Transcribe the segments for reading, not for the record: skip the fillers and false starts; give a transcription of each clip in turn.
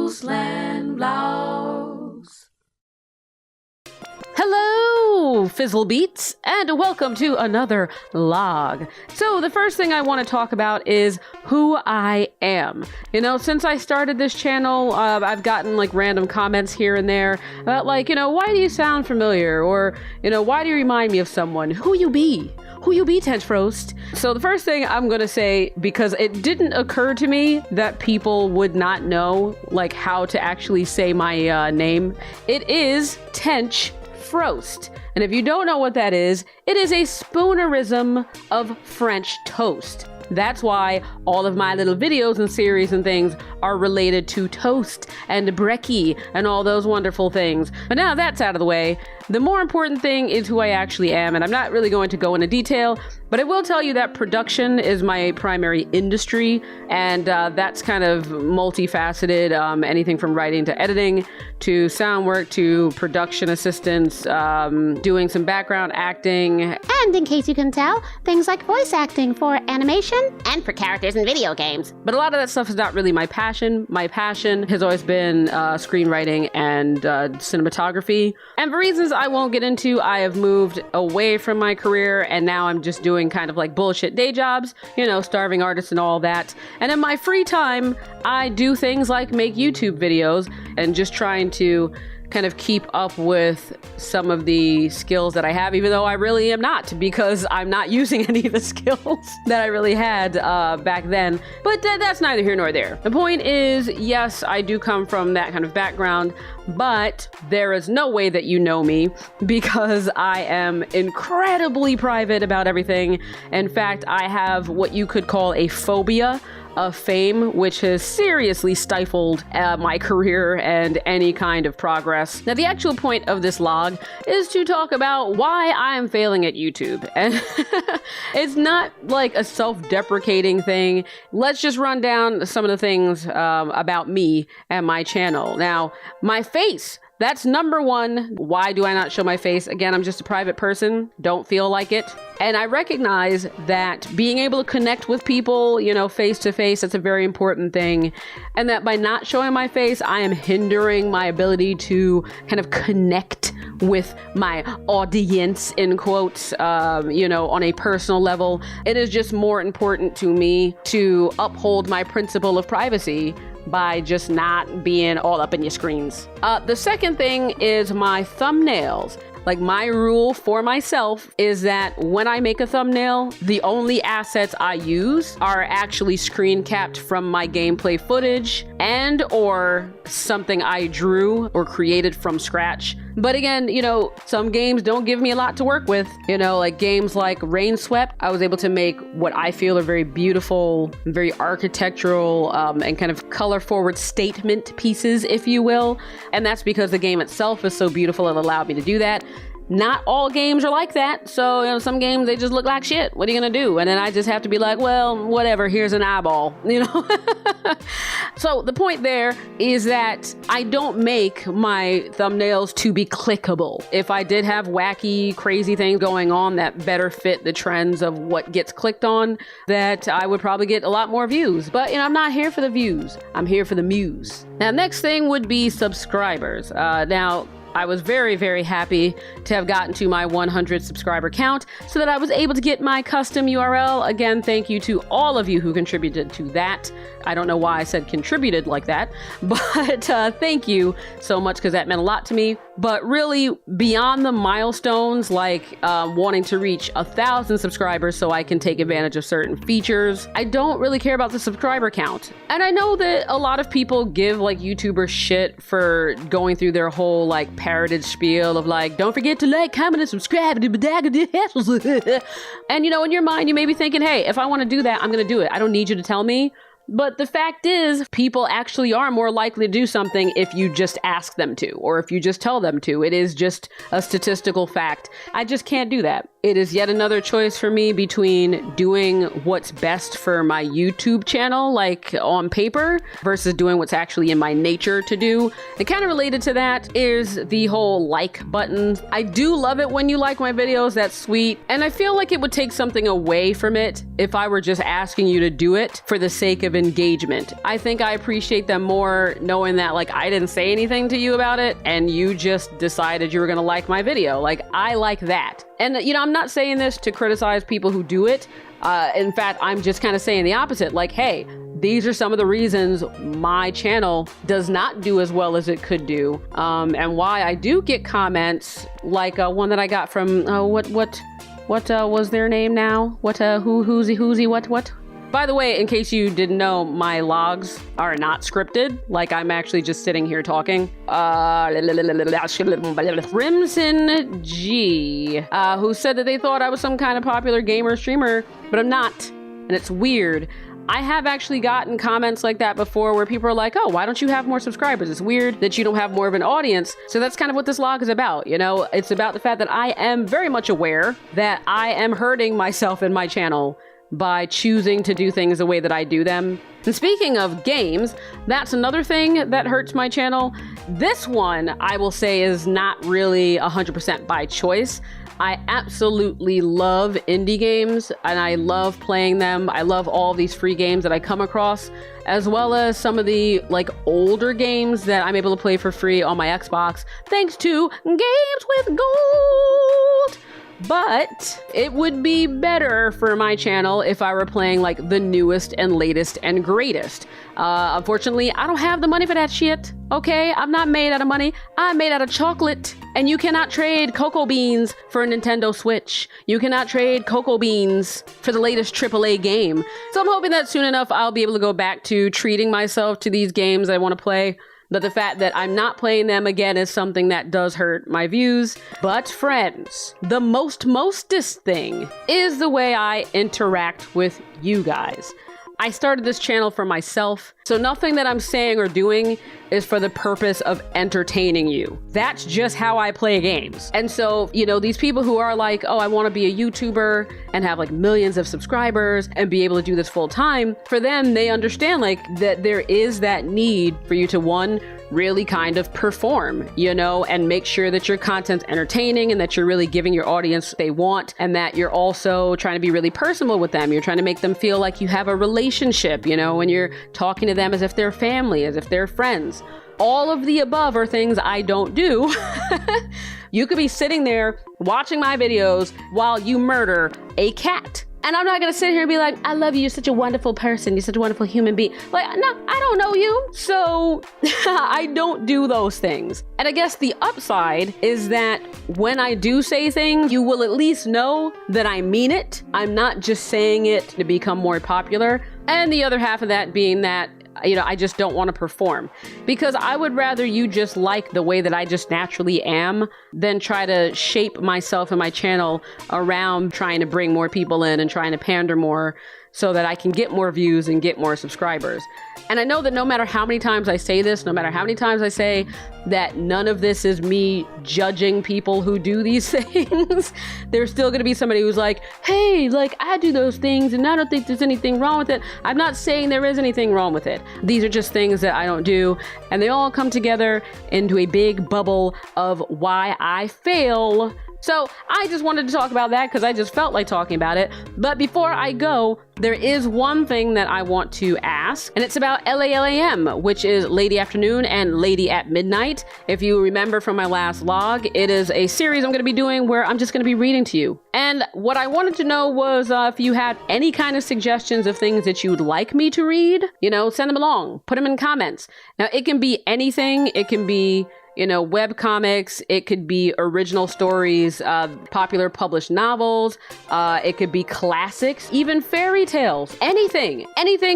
Froastland vlogs. Hello, Fizzlebeats, and welcome to another log. So the first thing I want to talk about is who I am. You know, since I started this channel, I've gotten like random comments here and there about like, you know, why do you sound familiar? Or, you know, why do you remind me of someone? Who you be? Who you be, Tench Froast? So the first thing I'm gonna say, because it didn't occur to me that people would not know like how to actually say my name, it is Tench Froast. And if you don't know what that is, it is a spoonerism of French toast. That's why all of my little videos and series and things are related to toast and brekkie and all those wonderful things. But now that's out of the way, the more important thing is who I actually am, and I'm not really going to go into detail, but I will tell you that production is my primary industry, and that's kind of multifaceted, anything from writing to editing to sound work to production assistance, doing some background acting. And in case you can tell, things like voice acting for animation and for characters in video games. But a lot of that stuff is not really my passion. My passion has always been screenwriting and cinematography. And for reasons I won't get into, I have moved away from my career, and now I'm just doing kind of like bullshit day jobs, you know, starving artists and all that. And in my free time, I do things like make YouTube videos and just trying to kind of keep up with some of the skills that I have, even though I really am not, because I'm not using any of the skills that I really had back then. But that's neither here nor there. The point is, yes, I do come from that kind of background, but there is no way that you know me because I am incredibly private about everything. In fact, I have what you could call a phobia of fame, which has seriously stifled my career and any kind of progress. Now, the actual point of this log is to talk about why I am failing at YouTube. And it's not like a self-deprecating thing. Let's just run down some of the things about me and my channel. Now, my face. That's number one. Why do I not show my face? Again, I'm just a private person. Don't feel like it. And I recognize that being able to connect with people, you know, face to face, that's a very important thing. And that by not showing my face, I am hindering my ability to kind of connect with my audience, in quotes, you know, on a personal level. It is just more important to me to uphold my principle of privacy by just not being all up in your screens. The second thing is my thumbnails. Like, my rule for myself is that when I make a thumbnail, the only assets I use are actually screen capped from my gameplay footage and or something I drew or created from scratch. But again, you know, some games don't give me a lot to work with. You know, like games like Rain Swept, I was able to make what I feel are very beautiful, very architectural, and kind of color forward statement pieces, if you will. And that's because the game itself is so beautiful and allowed me to do that. Not all games are like that. So, you know, some games, they just look like shit. What are you gonna do? And then I just have to be like, well, whatever, here's an eyeball, you know? So the point there is that I don't make my thumbnails to be clickable. If I did have wacky, crazy things going on that better fit the trends of what gets clicked on, that I would probably get a lot more views. But, you know, I'm not here for the views. I'm here for the muse. Now, next thing would be subscribers. Now, I was very, very happy to have gotten to my 100 subscriber count so that I was able to get my custom URL. Again, thank you to all of you who contributed to that. I don't know why I said contributed like that, but thank you so much because that meant a lot to me. But really, beyond the milestones, like wanting to reach 1,000 subscribers so I can take advantage of certain features, I don't really care about the subscriber count. And I know that a lot of people give like YouTubers shit for going through their whole like parroted spiel of like, don't forget to like, comment, and subscribe. And you know, in your mind, you may be thinking, hey, if I want to do that, I'm going to do it. I don't need you to tell me. But the fact is, people actually are more likely to do something if you just ask them to, or if you just tell them to. It is just a statistical fact. I just can't do that. it is yet another choice for me between doing what's best for my YouTube channel, like on paper, versus doing what's actually in my nature to do. And kind of related to that is the whole like button. I do love it when you like my videos, that's sweet. And I feel like it would take something away from it if I were just asking you to do it for the sake of engagement. I think I appreciate them more knowing that like I didn't say anything to you about it and you just decided you were gonna like my video. Like, I like that. And you know, I'm not saying this to criticize people who do it. In fact, I'm just kind of saying the opposite. Like, hey, these are some of the reasons my channel does not do as well as it could do, and why I do get comments like one that I got from what was their name now? What? By the way, in case you didn't know, my logs are not scripted. Like, I'm actually just sitting here talking. Rimson G, who said that they thought I was some kind of popular gamer streamer, but I'm not. And it's weird. I have actually gotten comments like that before where people are like, oh, why don't you have more subscribers? It's weird that you don't have more of an audience. So that's kind of what this log is about. You know, it's about the fact that I am very much aware that I am hurting myself and my channel by choosing to do things the way that I do them. And speaking of games, that's another thing that hurts my channel. This one, I will say, is not really 100% by choice. I absolutely love indie games and I love playing them. I love all these free games that I come across, as well as some of the like older games that I'm able to play for free on my Xbox, thanks to Games with Gold. But it would be better for my channel if I were playing like the newest and latest and greatest. Unfortunately, I don't have the money for that shit. Okay, I'm not made out of money. I'm made out of chocolate. And you cannot trade cocoa beans for a Nintendo Switch. You cannot trade cocoa beans for the latest AAA game. So I'm hoping that soon enough I'll be able to go back to treating myself to these games I want to play. But the fact that I'm not playing them again is something that does hurt my views. But friends, the mostest thing is the way I interact with you guys. I started this channel for myself, so nothing that I'm saying or doing is for the purpose of entertaining you. That's just how I play games. And so, you know, these people who are like, oh, I want to be a YouTuber and have like millions of subscribers and be able to do this full time, for them, they understand like that there is that need for you to, one, really kind of perform, you know, and make sure that your content's entertaining and that you're really giving your audience what they want, and that you're also trying to be really personal with them. You're trying to make them feel like you have a relationship, you know, when you're talking to them as if they're family, as if they're friends. All of the above are things I don't do. You could be sitting there watching my videos while you murder a cat. And I'm not gonna sit here and be like, I love you, you're such a wonderful person, you're such a wonderful human being. Like, no, I don't know you, so I don't do those things. And I guess the upside is that when I do say things, you will at least know that I mean it. I'm not just saying it to become more popular. And the other half of that being that, you know, I just don't want to perform, because I would rather you just like the way that I just naturally am than try to shape myself and my channel around trying to bring more people in and trying to pander more so that I can get more views and get more subscribers. And I know that no matter how many times I say this, no matter how many times I say that none of this is me judging people who do these things, there's still gonna be somebody who's like, hey, like I do those things and I don't think there's anything wrong with it. I'm not saying there is anything wrong with it. These are just things that I don't do, and they all come together into a big bubble of why I fail. So I just wanted to talk about that because I just felt like talking about it. But before I go, there is one thing that I want to ask, and it's about LALAM, which is Lady Afternoon and Lady at Midnight. If you remember from my last log, it is a series I'm going to be doing where I'm just going to be reading to you. And what I wanted to know was if you had any kind of suggestions of things that you'd like me to read, you know, send them along, put them in comments. Now, it can be anything. It can be, you know, web comics, it could be original stories, popular published novels, it could be classics, even fairy tales, anything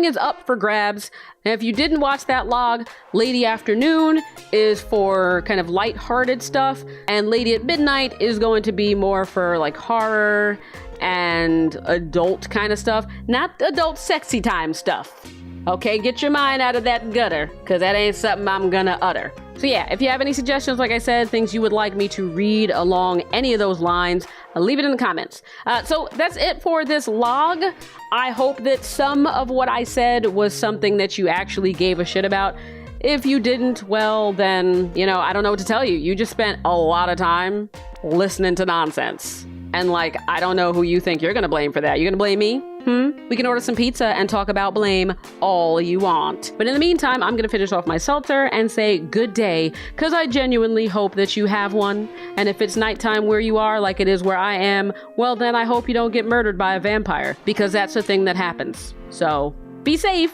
is up for grabs. And if you didn't watch that log, Lady Afternoon is for kind of lighthearted stuff, and Lady at Midnight is going to be more for like horror and adult kind of stuff, not adult sexy time stuff. Okay, get your mind out of that gutter, because that ain't something I'm gonna utter. So yeah, if you have any suggestions, like I said, things you would like me to read along any of those lines, leave it in the comments. So that's it for this log. I hope that some of what I said was something that you actually gave a shit about. If you didn't, well, then, you know, I don't know what to tell you. You just spent a lot of time listening to nonsense. And like, I don't know who you think you're gonna blame for that. You're gonna blame me? We can order some pizza and talk about blame all you want. But in the meantime, I'm gonna finish off my seltzer and say good day, because I genuinely hope that you have one. And if it's nighttime where you are, like it is where I am, well then I hope you don't get murdered by a vampire, because that's the thing that happens. So, be safe!